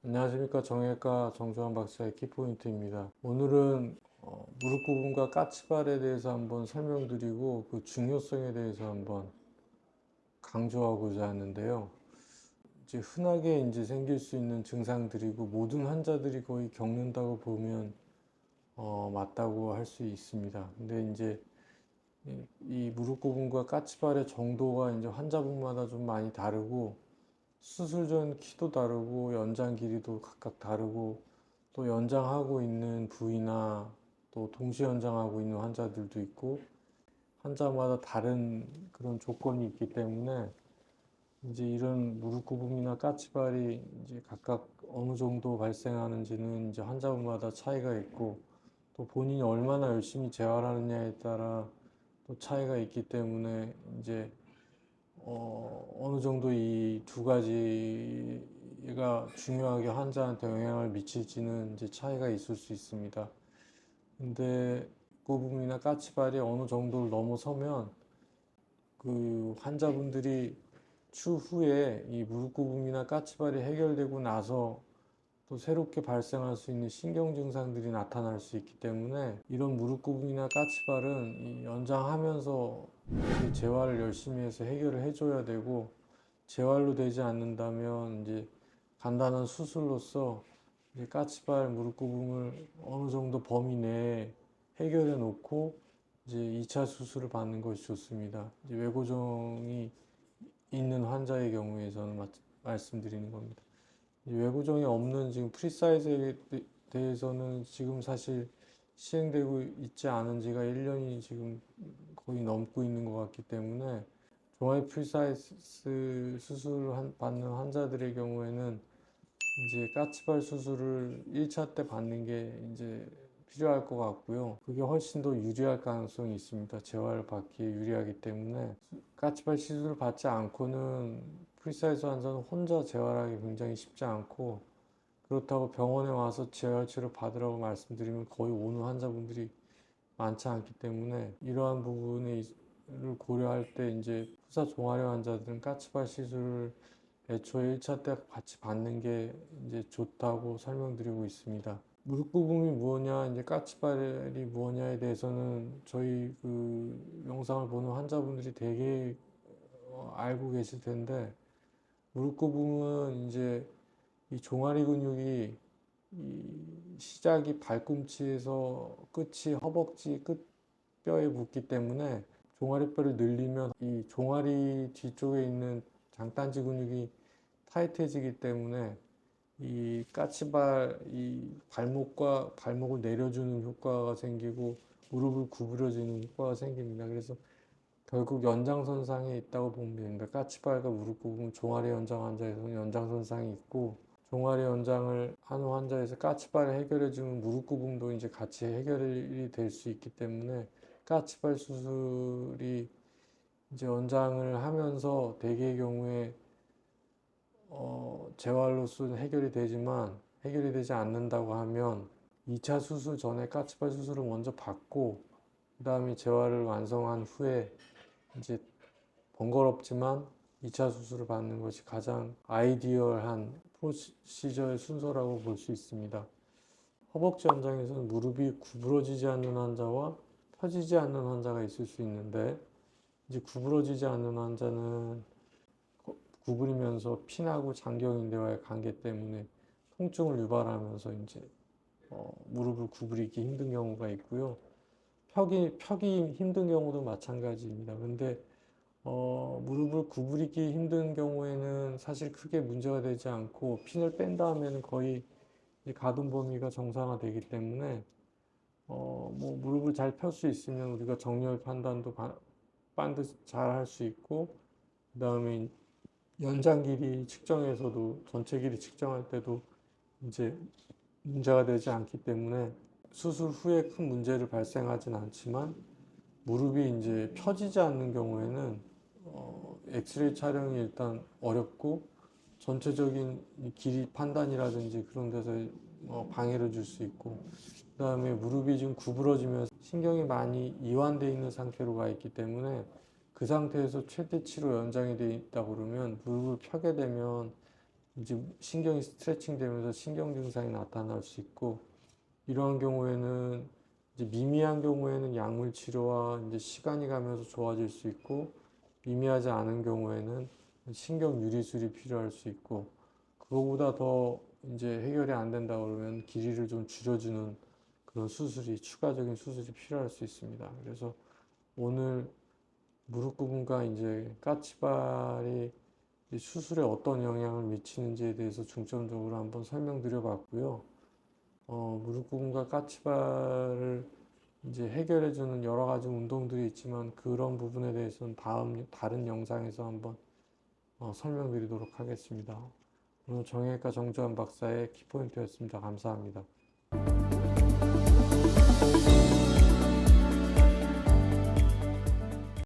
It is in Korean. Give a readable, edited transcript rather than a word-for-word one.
안녕하십니까. 정형외과 정주환 박사의 키포인트입니다. 오늘은 무릎 구분과 까치발에 대해서 한번 설명드리고 그 중요성에 대해서 한번 강조하고자 하는데요. 이제 흔하게 생길 수 있는 증상들이고 모든 환자들이 거의 겪는다고 보면 맞다고 할 수 있습니다. 근데 이 무릎 구분과 까치발의 정도가 환자분마다 좀 많이 다르고 수술 전 키도 다르고 연장 길이도 각각 다르고 또 연장하고 있는 부위나 또 동시 연장하고 있는 환자들도 있고 환자마다 다른 그런 조건이 있기 때문에 이런 무릎 굽음이나 까치발이 각각 어느 정도 발생하는지는 환자분마다 차이가 있고 또 본인이 얼마나 열심히 재활하느냐에 따라 또 차이가 있기 때문에 어느 정도 이 두 가지가 중요하게 환자한테 영향을 미칠지는 차이가 있을 수 있습니다. 근데 굽음이나 까치발이 어느 정도를 넘어서면 그 환자분들이 추후에 이 무릎 굽음이나 까치발이 해결되고 나서 또 새롭게 발생할 수 있는 신경 증상들이 나타날 수 있기 때문에 이런 무릎 굽음이나 까치발은 이 연장하면서 되게 재활을 열심히 해서 해결을 해줘야 되고 재활로 되지 않는다면 간단한 수술로서 까치발 무릎 굽음을 어느 정도 범위 내에 해결해 놓고 2차 수술을 받는 것이 좋습니다. 외고정이 있는 환자의 경우에서는 말씀드리는 겁니다. 외고정이 없는 지금 프리사이즈에 대해서는 지금 사실 시행되고 있지 않은 지가 1년이 지금 거의 넘고 있는 것 같기 때문에 종합 프리사이즈 수술을 받는 환자들의 경우에는 까치발 수술을 1차 때 받는 게 필요할 것 같고요. 그게 훨씬 더 유리할 가능성이 있습니다. 재활을 받기에 유리하기 때문에 까치발 시술을 받지 않고는 프리사이즈 환자는 혼자 재활하기 굉장히 쉽지 않고 그렇다고 병원에 와서 재활치료 받으라고 말씀드리면 거의 오는 환자분들이 많지 않기 때문에 이러한 부분을 고려할 때 후사 종아리 환자들은 까치발 시술을 애초에 1차 때 같이 받는 게 좋다고 설명드리고 있습니다. 무릎 굽음이 무엇냐, 까치발이 무엇냐에 대해서는 저희 그 영상을 보는 환자분들이 되게 알고 계실 텐데 무릎 굽음은 이 종아리 근육이 이 시작이 발꿈치에서 끝이 허벅지 끝뼈에 붙기 때문에 종아리뼈를 늘리면 이 종아리 뒤쪽에 있는 장단지 근육이 타이트해지기 때문에 이 까치발 이 발목을 내려주는 효과가 생기고 무릎을 구부려지는 효과가 생깁니다. 그래서 결국 연장선상에 있다고 보면 됩니다. 까치발과 무릎 굽음 종아리 연장 환자에서는 연장선상이 있고 종아리 연장을 하는 환자에서 까치발을 해결해주면 무릎 굽음도 같이 해결이 될 수 있기 때문에 까치발 수술이 연장을 하면서 대개의 경우에 재활로서는 해결이 되지만 해결이 되지 않는다고 하면 2차 수술 전에 까치발 수술을 먼저 받고 그 다음에 재활을 완성한 후에 번거롭지만 2차 수술을 받는 것이 가장 아이디얼한 프로시저의 순서라고 볼 수 있습니다. 허벅지 연장에서는 무릎이 구부러지지 않는 환자와 펴지지 않는 환자가 있을 수 있는데 구부러지지 않는 환자는 구부리면서 피나고 장경인대와의 관계 때문에 통증을 유발하면서 무릎을 구부리기 힘든 경우가 있고요. 펴기 힘든 경우도 마찬가지입니다. 근데 무릎을 구부리기 힘든 경우에는 사실 크게 문제가 되지 않고 핀을 뺀 다음에는 거의 가동 범위가 정상화되기 때문에 뭐 무릎을 잘 펼 수 있으면 우리가 정렬 판단도 반드시 잘 할 수 있고 그 다음에 연장 길이 측정에서도 전체 길이 측정할 때도 문제가 되지 않기 때문에 수술 후에 큰 문제를 발생하진 않지만 무릎이 펴지지 않는 경우에는 엑스레이 촬영이 일단 어렵고 전체적인 길이 판단이라든지 그런 데서 방해를 줄 수 있고 그 다음에 무릎이 지금 구부러지면서 신경이 많이 이완되어 있는 상태로 가 있기 때문에 그 상태에서 최대치로 연장이 되어 있다 그러면 무릎을 펴게 되면 이제 신경이 스트레칭 되면서 신경 증상이 나타날 수 있고, 이러한 경우에는 이제 미미한 경우에는 약물 치료와 이제 시간이 가면서 좋아질 수 있고, 미미하지 않은 경우에는 신경 유리술이 필요할 수 있고, 그거보다 더 이제 해결이 안 된다 그러면 길이를 좀 줄여주는 그런 수술이, 추가적인 수술이 필요할 수 있습니다. 그래서 오늘 무릎 부분과 이제 까치발이 수술에 어떤 영향을 미치는지에 대해서 중점적으로 한번 설명드려 봤고요. 무릎 부분과 까치발을 이제 해결해주는 여러 가지 운동들이 있지만, 그런 부분에 대해서는 다른 영상에서 한번 설명드리도록 하겠습니다. 오늘 정형외과 정주환 박사의 키포인트였습니다. 감사합니다.